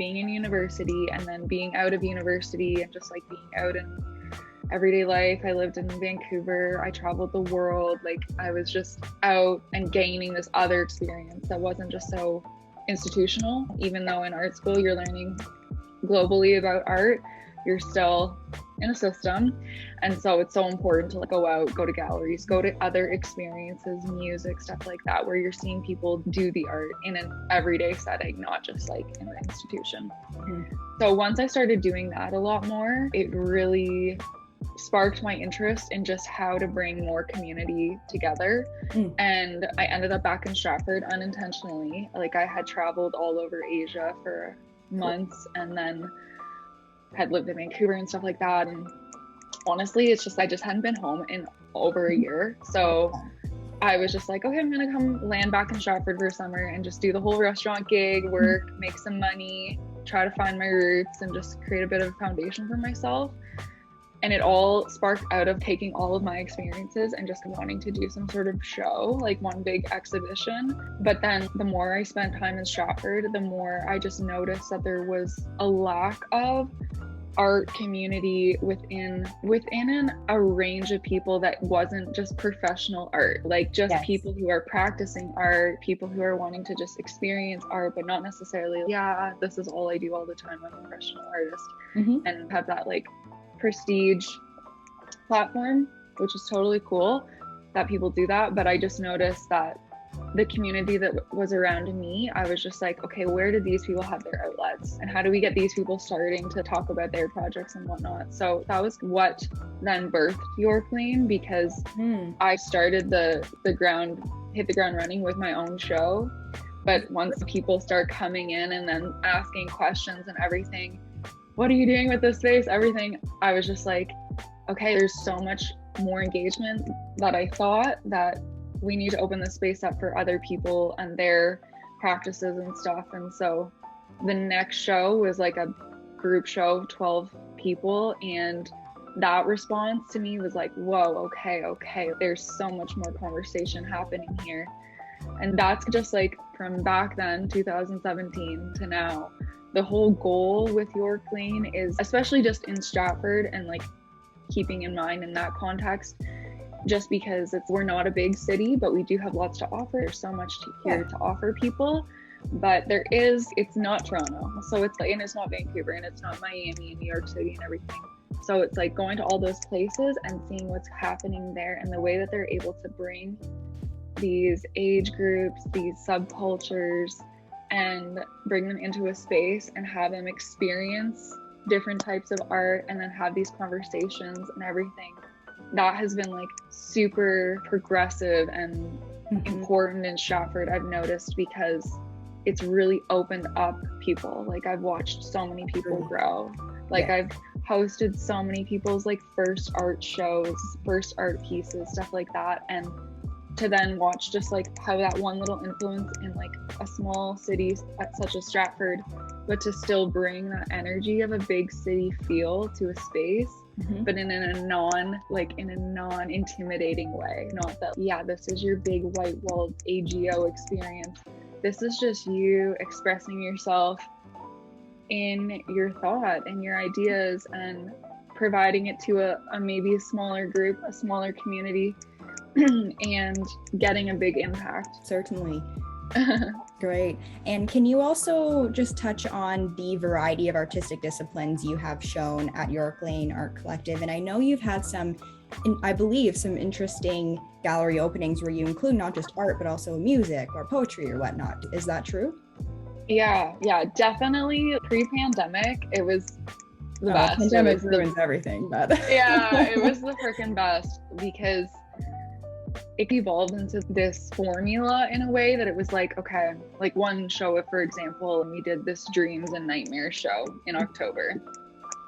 being in university and then being out of university and just like being out in everyday life. I lived in Vancouver, I traveled the world, like I was just out and gaining this other experience that wasn't just so institutional. Even though in art school you're learning globally about art, you're still in a system. And so it's so important to like go out, go to galleries, go to other experiences, music, stuff like that, where you're seeing people do the art in an everyday setting, not just like in the institution. So once I started doing that a lot more, it really sparked my interest in just how to bring more community together. And I ended up back in Stratford unintentionally. Like I had traveled all over Asia for months and then had lived in Vancouver and stuff like that. And honestly, it's just I just hadn't been home in over a year. So I was just like, okay, I'm gonna come land back in Stratford for summer and just do the whole restaurant gig, work, make some money, try to find my roots and just create a bit of a foundation for myself. And it all sparked out of taking all of my experiences and just wanting to do some sort of show, like one big exhibition. But then the more I spent time in Stratford, the more I just noticed that there was a lack of art community within a range of people that wasn't just professional art, like just people who are practicing art, people who are wanting to just experience art, but not necessarily, yeah, this is all I do all the time, I'm a professional artist, and have that like prestige platform, which is totally cool that people do that. But I just noticed that the community that was around me, I was just like, okay, where did these people have their outlets and how do we get these people starting to talk about their projects and whatnot? So that was what then birthed York Lane, because I started hit the ground running with my own show. But once people start coming in and then asking questions and everything, what are you doing with this space, everything, I was just like, okay, there's so much more engagement that I thought that we need to open the space up for other people and their practices and stuff. And so the next show was like a group show of 12 people, and that response to me was like, whoa, okay, there's so much more conversation happening here. And that's just like from back then, 2017 to now. The whole goal with York Lane is, especially just in Stratford and like keeping in mind in that context, just because we're not a big city, but we do have lots to offer. There's so much here to offer people, but it's not Toronto. So it's like, and it's not Vancouver, and it's not Miami and New York City and everything. So it's like going to all those places and seeing what's happening there and the way that they're able to bring these age groups, these subcultures, and bring them into a space and have them experience different types of art and then have these conversations and everything. That has been like super progressive and important in Stratford, I've noticed, because it's really opened up people. Like I've watched so many people grow. Like I've hosted so many people's like first art shows, first art pieces, stuff like that. And to then watch just like how that one little influence in like a small city such as Stratford, but to still bring that energy of a big city feel to a space, but in a non-intimidating way. Not that, yeah, this is your big white walled AGO experience. This is just you expressing yourself in your thought and your ideas and providing it to a maybe a smaller group, a smaller community, and getting a big impact. Certainly. Great. And can you also just touch on the variety of artistic disciplines you have shown at York Lane Art Collective? And I know you've had I believe some interesting gallery openings where you include not just art, but also music or poetry or whatnot. Is that true? Yeah, definitely. Pre-pandemic, it was the best. Pandemic ruins everything, but yeah, it was the freaking best, because it evolved into this formula in a way that it was like, okay, like one show, for example, we did this Dreams and Nightmares show in October.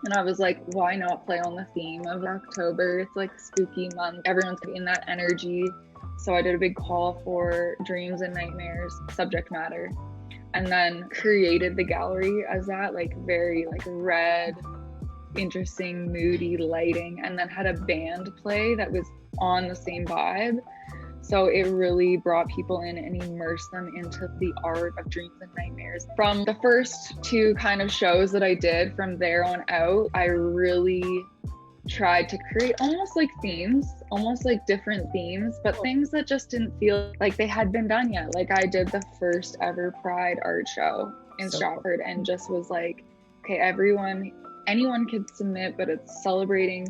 And I was like, why not play on the theme of October? It's like spooky month. Everyone's in that energy. So I did a big call for Dreams and Nightmares subject matter, and then created the gallery as that, like very like red, interesting, moody lighting, and then had a band play that was on the same vibe. So it really brought people in and immersed them into the art of dreams and nightmares. From the first two kind of shows that I did, from there on out, I really tried to create almost like themes, almost like different themes, but things that just didn't feel like they had been done yet. Like I did the first ever Pride art show in Stratford, and just was like, okay, anyone could submit, but it's celebrating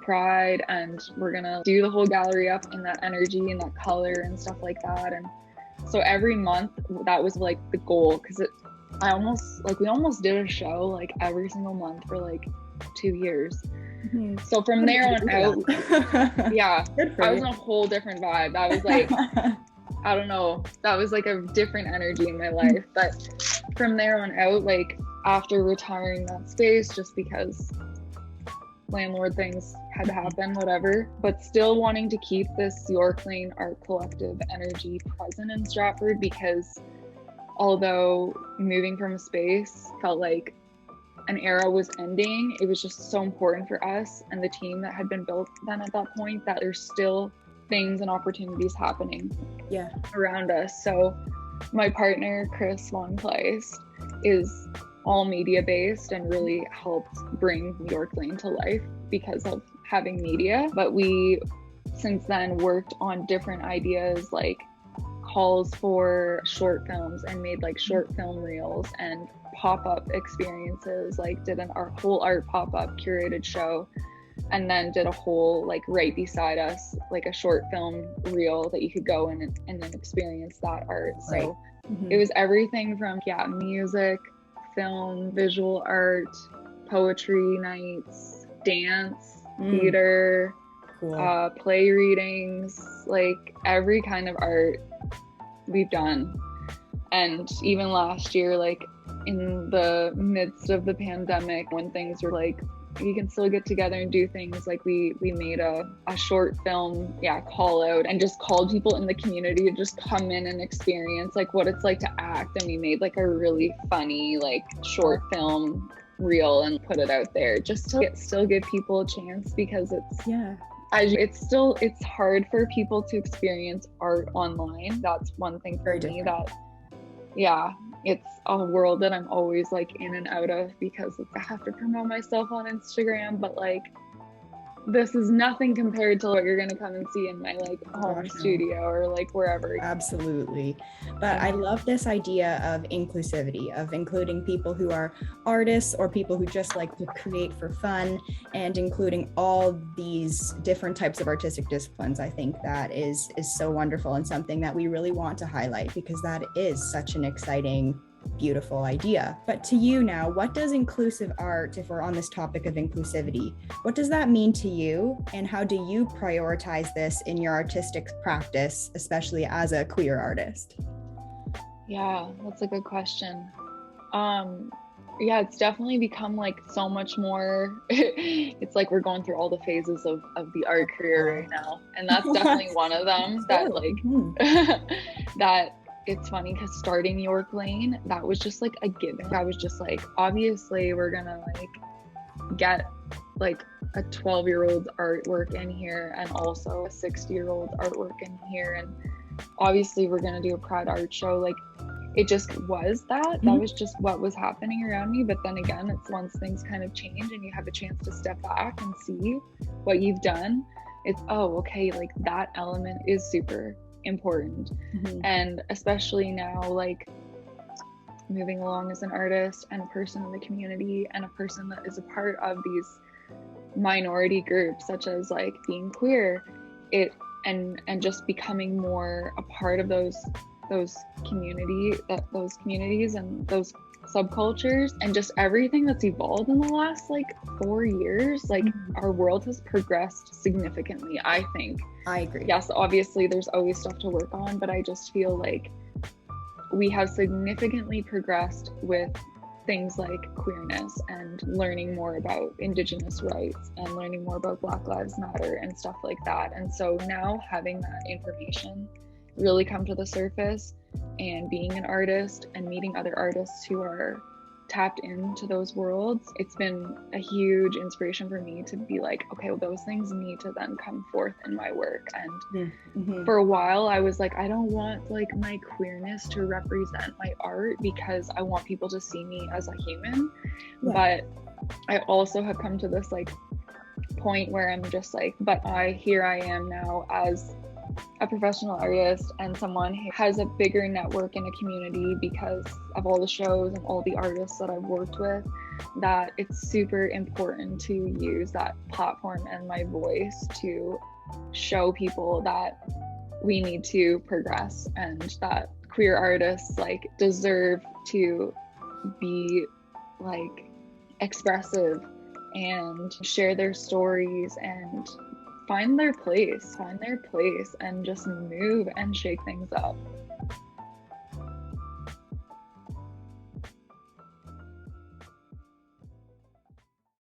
Pride, and we're gonna do the whole gallery up in that energy and that color and stuff like that. And so every month that was like the goal, because we almost did a show like every single month for like 2 years. So from there on out, yeah, I was in a whole different vibe. I was like, I don't know, that was like a different energy in my life. But from there on out, like after retiring that space, just because landlord things had to happen, whatever, but still wanting to keep this York Lane Art Collective energy present in Stratford, because although moving from a space felt like an era was ending, it was just so important for us and the team that had been built then at that point that there's still things and opportunities happening around us. So my partner, Chris Von Kleist, is all media based and really helped bring York Lane to life because of having media. But we since then worked on different ideas, like calls for short films, and made like short film reels and pop-up experiences, like did our whole art pop-up curated show, and then did a whole, like right beside us, like a short film reel that you could go in and then experience that art. So it was everything from music, film, visual art, poetry nights, dance, theater, play readings, like every kind of art we've done. And even last year, like in the midst of the pandemic, when things were like, you can still get together and do things, like we made a short film call out and just called people in the community to just come in and experience like what it's like to act. And we made like a really funny like short film reel and put it out there just to still give people a chance, because it's hard for people to experience art online. That's one thing for me that it's a world that I'm always like in and out of, because I have to promote myself on Instagram, but like this is nothing compared to what you're going to come and see in my like home studio or like wherever. Absolutely. But I love this idea of inclusivity, of including people who are artists or people who just like to create for fun, and including all these different types of artistic disciplines. I think that is so wonderful, and something that we really want to highlight, because that is such an exciting, beautiful idea. But to you now, what does inclusive art, if we're on this topic of inclusivity, what does that mean to you, and how do you prioritize this in your artistic practice, especially as a queer artist? Yeah, that's a good question. It's definitely become like so much more it's like we're going through all the phases of the art career right now, and that's definitely one of them that like that. It's funny because starting York Lane, that was just like a given. I was just like, obviously we're gonna like get like a 12-year-old artwork in here and also a 60-year-old artwork in here, and obviously we're gonna do a Pride art show. Like it just was that was just what was happening around me. But then again, it's once things kind of change and you have a chance to step back and see what you've done, it's okay, like that element is super important. And especially now, like moving along as an artist and a person in the community and a person that is a part of these minority groups, such as like being queer, and just becoming more a part of those communities and those subcultures, and just everything that's evolved in the last like 4 years. Like our world has progressed significantly, I think. I agree. Yes, obviously there's always stuff to work on, but I just feel like we have significantly progressed with things like queerness and learning more about Indigenous rights and learning more about Black Lives Matter and stuff like that. And so now having that information really come to the surface, and being an artist and meeting other artists who are tapped into those worlds, it's been a huge inspiration for me to be like, okay, well, those things need to then come forth in my work. And for a while I was like, I don't want like my queerness to represent my art because I want people to see me as a human. But I also have come to this like point where I'm just like, but here I am now as a professional artist and someone who has a bigger network in a community because of all the shows and all the artists that I've worked with, that it's super important to use that platform and my voice to show people that we need to progress and that queer artists like deserve to be like expressive and share their stories and find their place and just move and shake things up.